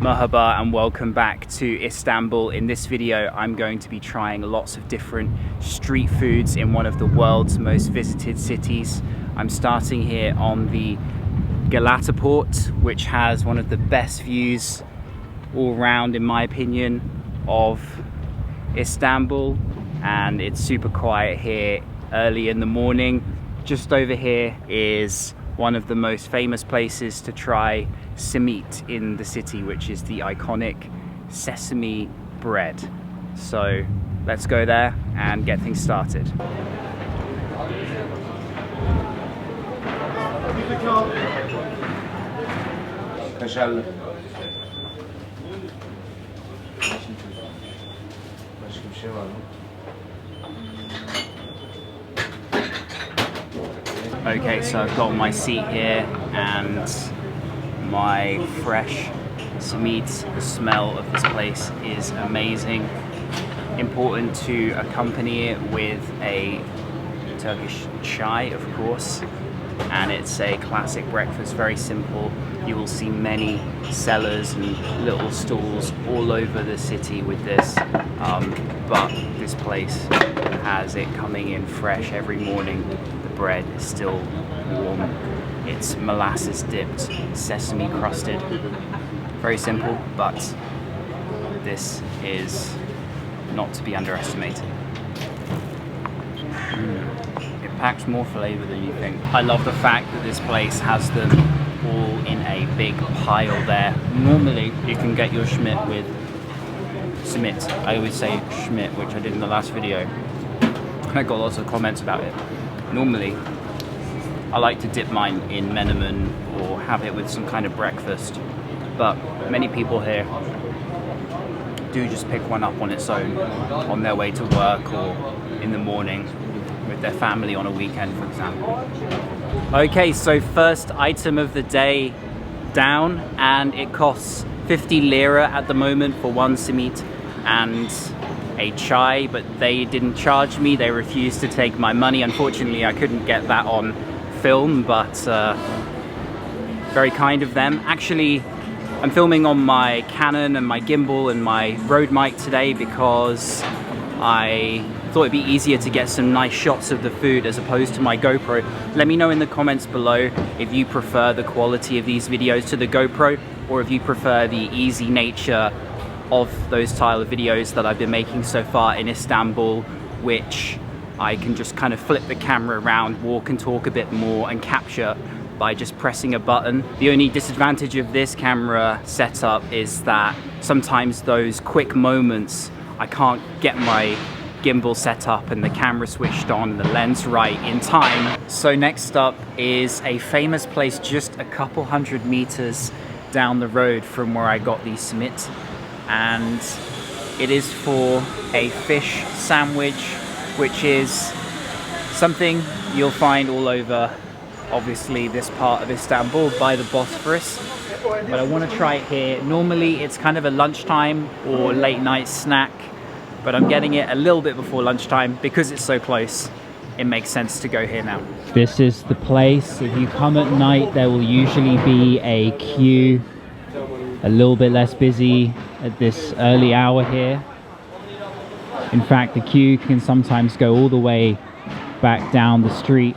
Merhaba and welcome back to Istanbul. In this video I'm going to be trying lots of different street foods in one of the world's most visited cities. I'm starting here on the Galata Port, which has one of the best views all round, in my opinion, of Istanbul, and it's super quiet here early in the morning. Just over here is one of the most famous places to try simit in the city, which is the iconic sesame bread. So let's go there and get things started. Okay, so I've got my seat here and my fresh simit. The smell of this place is amazing. Important to accompany it with a Turkish chai, of course, and it's a classic breakfast, very simple. You will see many sellers and little stalls all over the city with this, but this place has it coming in fresh every morning. The bread is still warm. It's molasses dipped, sesame crusted. Very simple, but this is not to be underestimated. It packs more flavor than you think. I love the fact that this place has them all in a big pile there. Normally you can get your schmidt with simit. I always say schmidt, which I did in the last video. I got lots of comments about it. Normally I like to dip mine in menemen or have it with some kind of breakfast, but many people here do just pick one up on its own on their way to work or in the morning with their family on a weekend, for example. Okay, so first item of the day down, and it costs 50 lira at the moment for one simit and a chai, but they didn't charge me. They refused to take my money. Unfortunately, I couldn't get that on film, but very kind of them. Actually, I'm filming on my Canon and my gimbal and my Rode mic today because I thought it'd be easier to get some nice shots of the food as opposed to my GoPro. Let me know in the comments below if you prefer the quality of these videos to the GoPro, or if you prefer the easy nature of those style of videos that I've been making so far in Istanbul, which I can just kind of flip the camera around, walk and talk a bit more, and capture by just pressing a button. The only disadvantage of this camera setup is that sometimes those quick moments I can't get my gimbal set up and the camera switched on and the lens right in time. So next up is a famous place just a couple hundred meters down the road from where I got these simit, and it is for a fish sandwich, which is something you'll find all over, obviously, this part of Istanbul by the Bosphorus. But I want to try it here. Normally it's kind of a lunchtime or late night snack, but I'm getting it a little bit before lunchtime because it's so close. It makes sense to go here now. This is the place. If you come at night, there will usually be a queue, a little bit less busy at this early hour here. In fact, the queue can sometimes go all the way back down the street.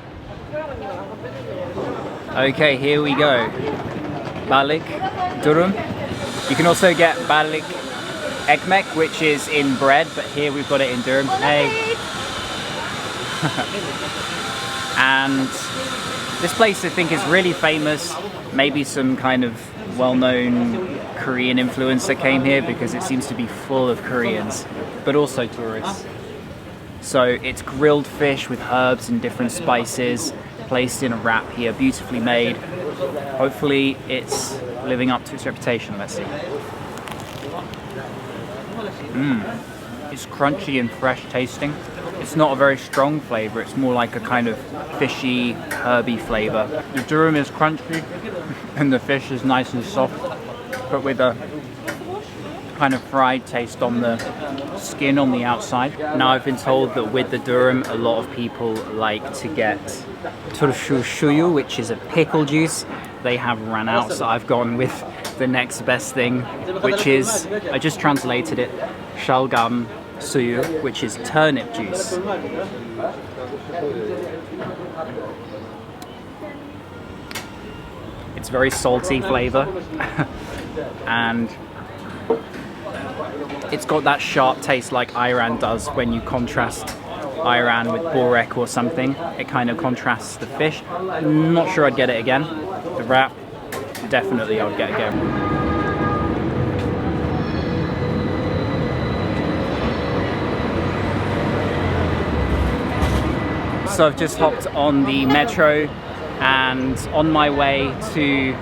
Okay, here we go. Balik durum. You can also get balik ekmek, which is in bread, but here we've got it in durum. Hey. And this place I think is really famous. Maybe some kind of well-known Korean influencer came here because it seems to be full of Koreans, but also tourists. So it's grilled fish with herbs and different spices, placed in a wrap here, beautifully made. Hopefully it's living up to its reputation. Let's see. It's crunchy and fresh tasting. It's not a very strong flavor, it's more like a kind of fishy, herby flavor. The durum is crunchy and the fish is nice and soft, but with a kind of fried taste on the skin on the outside. Now I've been told that with the durum, a lot of people like to get turşu suyu, which is a pickle juice. They have run out, so I've gone with the next best thing, which is, I just translated it, shalgam suyu, which is turnip juice. It's very salty flavor and it's got that sharp taste like ayran does when you contrast ayran with borek or something. It kind of contrasts the fish. Not sure I'd get it again. The wrap, definitely I would get again. So I've just hopped on the metro and on my way to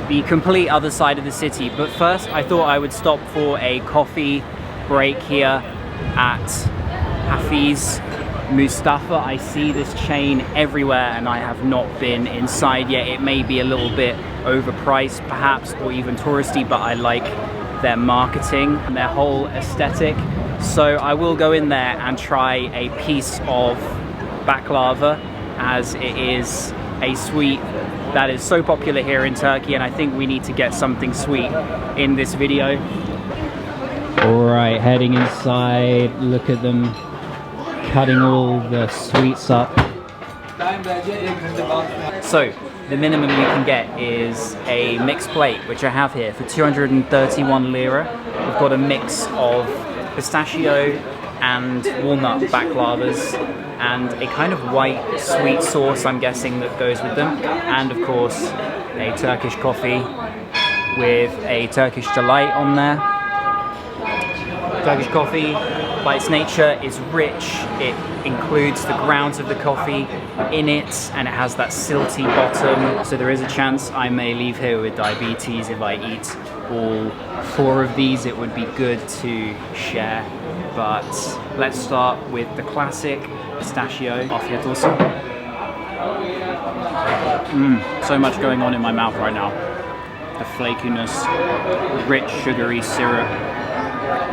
the complete other side of the city. But first I thought I would stop for a coffee break here at Hafiz Mustafa. I see this chain everywhere and I have not been inside yet. It may be a little bit overpriced perhaps, or even touristy, but I like their marketing and their whole aesthetic. So I will go in there and try a piece of baklava, as it is a sweet that is so popular here in Turkey, and I think we need to get something sweet in this video. Alright, heading inside, look at them cutting all the sweets up. So, the minimum you can get is a mixed plate, which I have here for 231 lira. We've got a mix of pistachio and walnut baklavas, and a kind of white sweet sauce, I'm guessing, that goes with them, and of course a Turkish coffee with a Turkish delight on there. Turkish coffee by its nature is rich. It includes the grounds of the coffee in it and it has that silty bottom, so there is a chance I may leave here with diabetes if I eat all 4 of these. It would be good to share, but let's start with the classic pistachio. Afiyet olsun. So much going on in my mouth right now. The flakiness, rich sugary syrup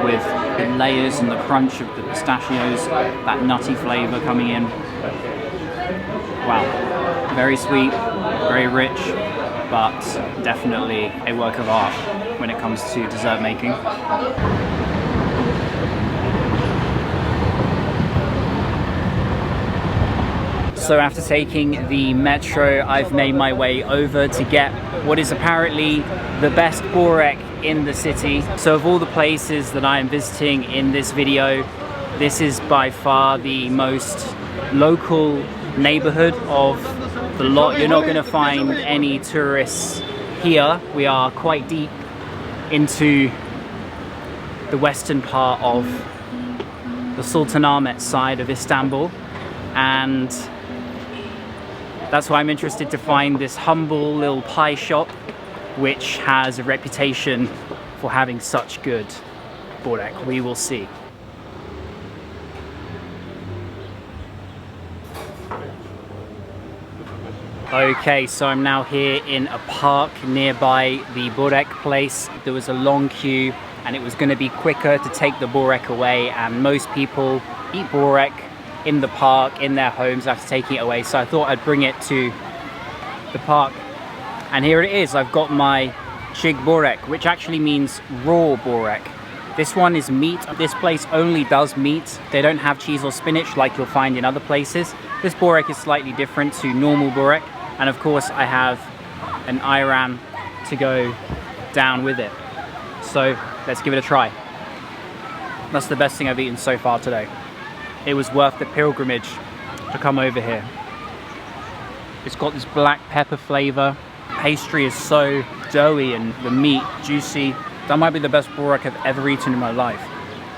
with the layers and the crunch of the pistachios, that nutty flavor coming in. Wow, very sweet, very rich, but definitely a work of art when it comes to dessert making. So after taking the metro, I've made my way over to get what is apparently the best borek in the city. So of all the places that I am visiting in this video, this is by far the most local neighborhood of the lot. You're not going to find any tourists here. We are quite deep into the western part of the Sultanahmet side of Istanbul, and that's why I'm interested to find this humble little pie shop which has a reputation for having such good borek. We will see. Okay, so I'm now here in a park nearby the borek place. There was a long queue and it was going to be quicker to take the borek away, and most people eat borek in the park, in their homes, after taking it away. So I thought I'd bring it to the park. And here it is. I've got my chig borek, which actually means raw borek. This one is meat. This place only does meat. They don't have cheese or spinach like you'll find in other places. This borek is slightly different to normal borek. And of course I have an ayran to go down with it. So let's give it a try. That's the best thing I've eaten so far today. It was worth the pilgrimage to come over here. It's got this black pepper flavor. Pastry is so doughy and the meat juicy. That might be the best borek I've ever eaten in my life.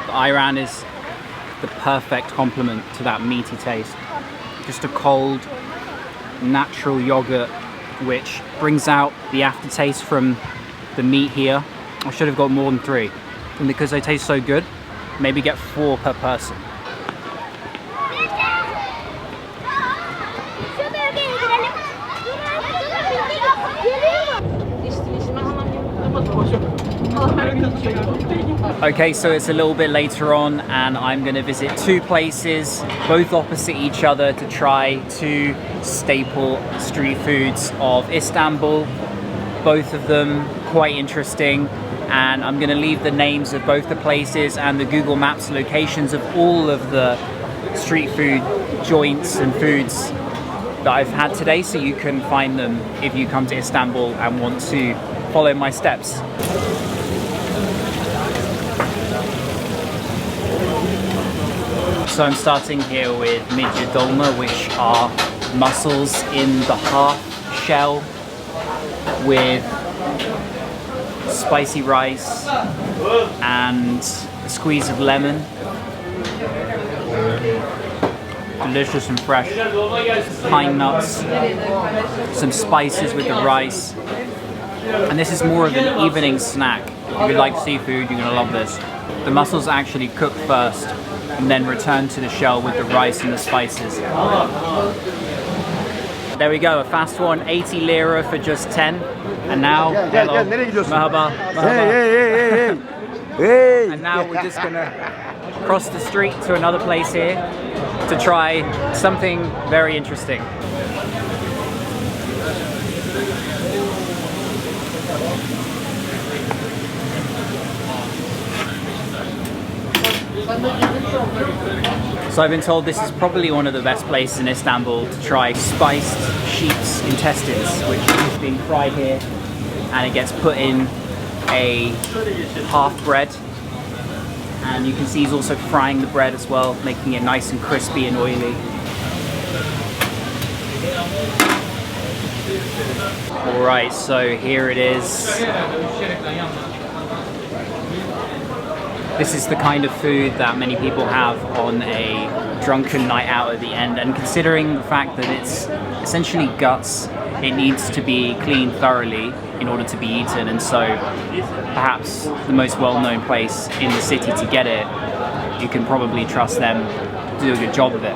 The ayran is the perfect complement to that meaty taste. Just a cold, natural yogurt which brings out the aftertaste from the meat here. I should have got more than 3. And because they taste so good, maybe get 4 per person. Okay, so it's a little bit later on and I'm going to visit 2 places, both opposite each other, to try 2 staple street foods of Istanbul. Both of them quite interesting, and I'm going to leave the names of both the places and the Google Maps locations of all of the street food joints and foods that I've had today, so you can find them if you come to Istanbul and want to follow my steps. So I'm starting here with midye dolma, which are mussels in the half shell with spicy rice and a squeeze of lemon. Delicious and fresh. Pine nuts, some spices with the rice. And this is more of an evening snack. If you like seafood, you're gonna love this. The mussels are actually cooked first and then returned to the shell with the rice and the spices. There we go, a fast one, 80 lira for just 10. And now, hello, merhaba, merhaba. Hey. And now we're just gonna cross the street to another place here to try something very interesting. So I've been told this is probably one of the best places in Istanbul to try spiced sheep's intestines, which is being fried here, and it gets put in a half bread. And you can see he's also frying the bread as well, making it nice and crispy and oily. Alright, so here it is. This is the kind of food that many people have on a drunken night out at the end, and considering the fact that it's essentially guts, it needs to be cleaned thoroughly in order to be eaten, and so perhaps the most well-known place in the city to get it, you can probably trust them to do a good job of it.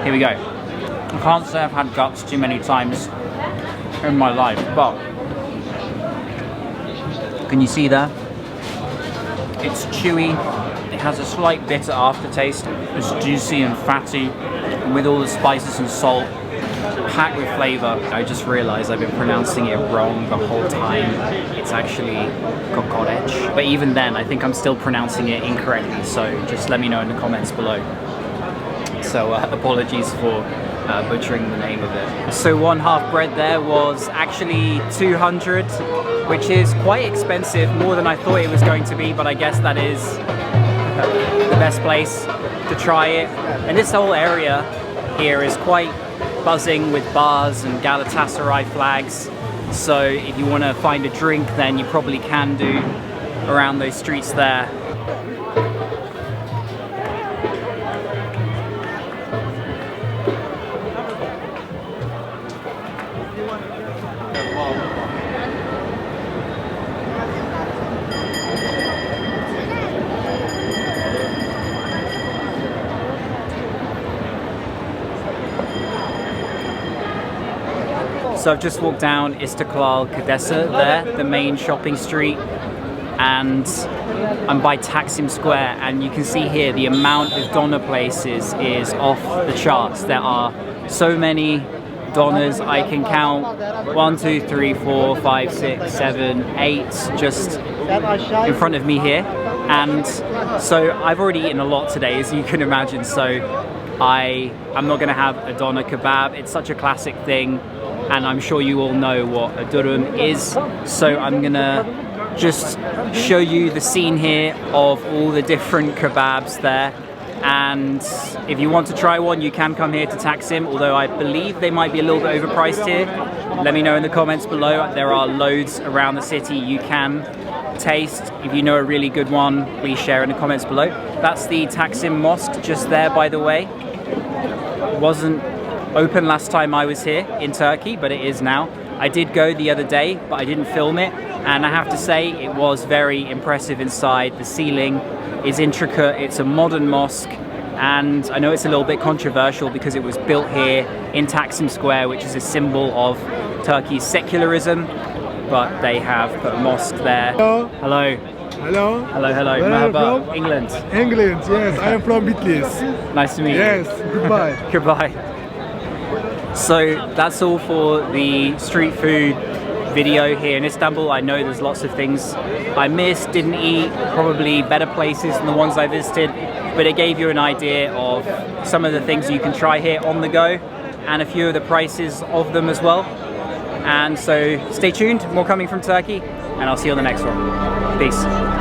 Here we go. I can't say I've had guts too many times in my life, but can you see there? It's chewy, it has a slight bitter aftertaste, it's juicy and fatty, and with all the spices and salt, packed with flavour. I just realised I've been pronouncing it wrong the whole time. It's actually kokoreç, but even then I think I'm still pronouncing it incorrectly, so just let me know in the comments below. So apologies for butchering the name of it. So one half bread there was actually 200, which is quite expensive, more than I thought it was going to be, but I guess that is the best place to try it. And this whole area here is quite buzzing with bars and Galatasaray flags, so if you want to find a drink, then you probably can do around those streets there. So I've just walked down Istiklal Caddesi there, the main shopping street, and I'm by Taksim Square, and you can see here the amount of doner places is off the charts. There are so many doners. I can count 1, 2, 3, 4, 5, 6, 7, 8 just in front of me here. And so I've already eaten a lot today, as you can imagine, so I'm not going to have a doner kebab. It's such a classic thing, and I'm sure you all know what a durum is, so I'm gonna just show you the scene here of all the different kebabs there. And if you want to try one, you can come here to Taksim, although I believe they might be a little bit overpriced here. Let me know in the comments below. There are loads around the city you can taste. If you know a really good one, please share in the comments below. That's the Taksim Mosque just there, by the way. It wasn't open last time I was here in Turkey, but it is now. I did go the other day, but I didn't film it, and I have to say it was very impressive inside. The ceiling is intricate, it's a modern mosque, and I know it's a little bit controversial because it was built here in Taksim Square, which is a symbol of Turkey's secularism, but they have put a mosque there. Hello. Hello. Hello. Hello, hello. Where are you Merhaba. from? England. England, yes. I am from Bitlis. Nice to meet you. Yes, goodbye. Goodbye. So that's all for the street food video here in Istanbul. I know there's lots of things I missed, didn't eat, probably better places than the ones I visited, but it gave you an idea of some of the things you can try here on the go and a few of the prices of them as well. And so stay tuned, more coming from Turkey, and I'll see you on the next one. Peace.